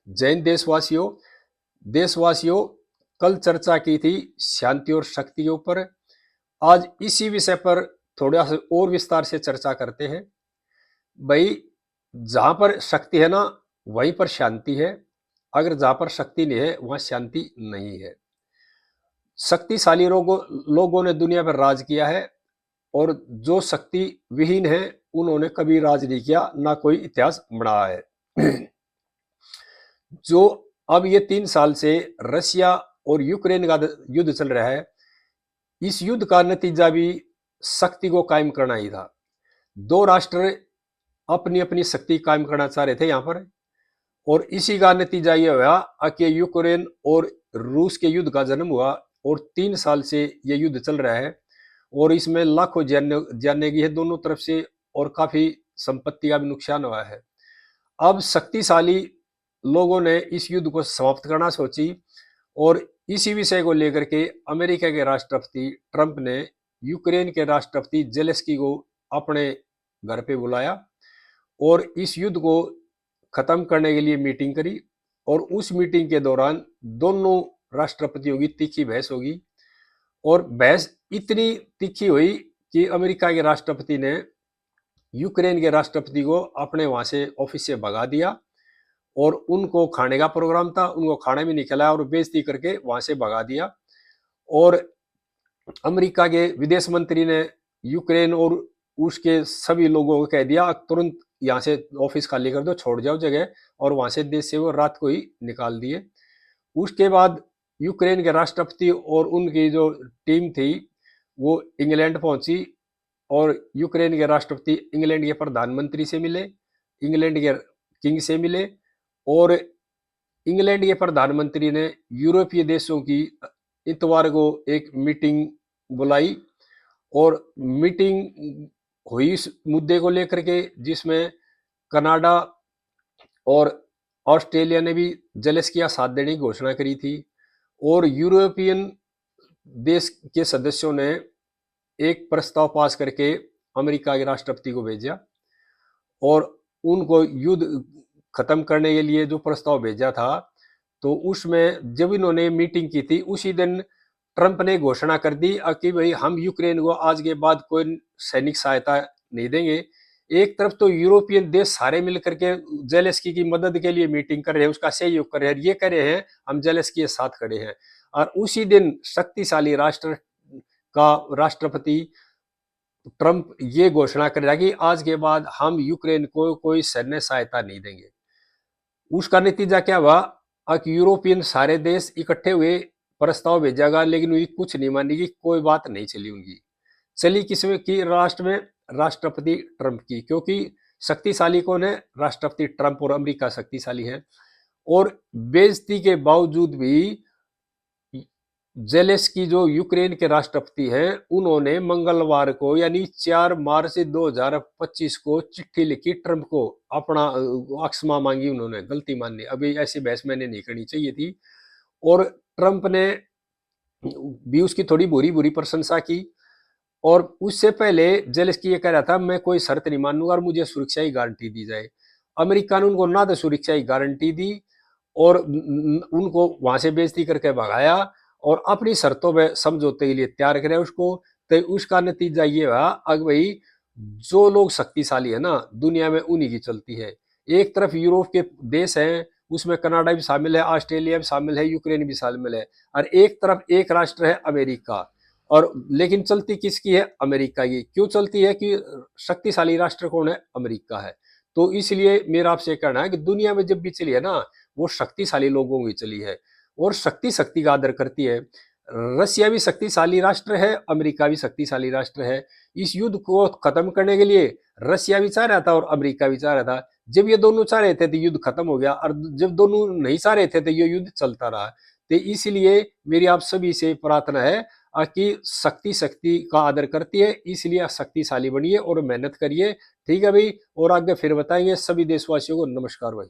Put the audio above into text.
जैन देशवासियों, देशवासियों, कल चर्चा की थी शांति और शक्ति के ऊपर। आज इसी विषय पर थोड़ा सा और विस्तार से चर्चा करते हैं। भाई, जहां पर शक्ति है ना, वहीं पर शांति है। अगर जहां पर शक्ति नहीं है, वहां शांति नहीं है। शक्तिशाली लोगों ने दुनिया पर राज किया है, और जो शक्ति विहीन है उन्होंने कभी राज नहीं किया, ना कोई इतिहास बनाया है। जो अब ये 3 साल से रशिया और यूक्रेन का युद्ध चल रहा है, इस युद्ध का नतीजा भी शक्ति को कायम करना ही था। दो राष्ट्र अपनी अपनी शक्ति कायम करना चाह रहे थे यहां पर, और इसी का नतीजा यह हुआ कि यूक्रेन और रूस के युद्ध का जन्म हुआ, और 3 साल से यह युद्ध चल रहा है, और इसमें लाखों जाने की है दोनों तरफ से, और काफी संपत्ति का भी नुकसान हुआ है। अब शक्तिशाली लोगों ने इस युद्ध को समाप्त करना सोची, और इसी विषय को लेकर के अमेरिका के राष्ट्रपति ट्रंप ने यूक्रेन के राष्ट्रपति जेलेंस्की को अपने घर पे बुलाया, और इस युद्ध को खत्म करने के लिए मीटिंग करी। और उस मीटिंग के दौरान दोनों राष्ट्रपतियों की तीखी बहस होगी, और बहस इतनी तीखी हुई कि अमेरिका के राष्ट्रपति ने यूक्रेन के राष्ट्रपति को अपने वहां से ऑफिस से भगा दिया, और उनको खाने का प्रोग्राम था, उनको खाना भी नहीं खिलाया, और बेइज्जती करके वहां से भगा दिया। और अमेरिका के विदेश मंत्री ने यूक्रेन और उसके सभी लोगों को कह दिया, तुरंत यहाँ से ऑफिस खाली कर दो, छोड़ जाओ जगह, और वहां से देश से वो रात को ही निकाल दिए। उसके बाद यूक्रेन के राष्ट्रपति और उनकी जो टीम थी वो इंग्लैंड पहुंची, और यूक्रेन के राष्ट्रपति इंग्लैंड के प्रधानमंत्री से मिले, इंग्लैंड के किंग से मिले, और इंग्लैंड के प्रधानमंत्री ने यूरोपीय देशों की इतवार को एक मीटिंग बुलाई, और मीटिंग हुई इस मुद्दे को लेकर के, जिसमें कनाडा और ऑस्ट्रेलिया ने भी जेलेंस्की का साथ देने की घोषणा करी थी, और यूरोपियन देश के सदस्यों ने एक प्रस्ताव पास करके अमेरिका के राष्ट्रपति को भेजा, और उनको युद्ध खत्म करने के लिए जो प्रस्ताव भेजा था, तो उसमें जब इन्होंने मीटिंग की थी उसी दिन ट्रंप ने घोषणा कर दी कि भाई हम यूक्रेन को आज के बाद कोई सैनिक सहायता नहीं देंगे। एक तरफ तो यूरोपियन देश सारे मिलकर के जेलेंस्की की मदद के लिए मीटिंग कर रहे हैं, उसका सहयोग कर रहे हैं, ये कर रहे हैं हम जेलेंस्की के साथ खड़े हैं, और उसी दिन शक्तिशाली राष्ट्र का राष्ट्रपति ट्रंप ये घोषणा कर रहा कि आज के बाद हम यूक्रेन को कोई सैन्य सहायता नहीं देंगे। उसका नतीजा क्या हुआ कि यूरोपियन सारे देश इकट्ठे हुए, प्रस्ताव भेजागा, लेकिन उनकी कुछ नहीं मानी की, कोई बात नहीं चली उनकी। चली किसमें की? राष्ट्र में राष्ट्रपति ट्रंप की, क्योंकि शक्तिशाली कौन है? राष्ट्रपति ट्रंप, और अमेरिका शक्तिशाली है। और बेइज्जती के बावजूद भी जेलेंस्की जो यूक्रेन के राष्ट्रपति हैं, उन्होंने मंगलवार को यानी 4 मार्च 2025 को चिट्ठी लिखी ट्रंप को, अपना क्षमा मांगी, उन्होंने गलती मानी। अभी ऐसी बहस मैंने नहीं करनी चाहिए थी। और ट्रंप ने भी उसकी थोड़ी बुरी बुरी प्रशंसा की, और उससे पहले जेलेंस्की ये कह रहा था मैं कोई शर्त नहीं मानूंगा और मुझे सुरक्षा की गारंटी दी जाए। अमेरिका ने उनको ना तो सुरक्षा की गारंटी दी, और उनको वहां से बेइज्जती करके भगाया, और अपनी शर्तों में समझौते के लिए तैयार करे उसको। तो उसका नतीजा ये हुआ अग भाई, जो लोग शक्तिशाली है ना दुनिया में, उन्हीं की चलती है। एक तरफ यूरोप के देश हैं, उसमें कनाडा भी शामिल है, ऑस्ट्रेलिया भी शामिल है, यूक्रेन भी शामिल है, और एक तरफ एक राष्ट्र है अमेरिका। और लेकिन चलती किसकी है? अमेरिका की। क्यों चलती है? कि शक्तिशाली राष्ट्र कौन है? अमेरिका है। तो इसलिए मेरा आपसे कहना है कि दुनिया में जब भी चली है ना, वो शक्तिशाली लोगों की चली है, और शक्ति शक्ति का आदर करती है। रसिया भी शक्तिशाली राष्ट्र है, अमेरिका भी शक्तिशाली राष्ट्र है। इस युद्ध को खत्म करने के लिए रसिया भी चाह रहा था और अमेरिका भी चाह रहा था। जब ये दोनों चाह रहे थे तो युद्ध खत्म हो गया, और जब दोनों नहीं चाह रहे थे तो ये युद्ध चलता रहा। तो इसलिए मेरी आप सभी से प्रार्थना है कि शक्ति शक्ति का आदर करती है, इसलिए शक्तिशाली बनिए और मेहनत करिए। ठीक है भाई, और आगे फिर बताएंगे। सभी देशवासियों को नमस्कार भाई।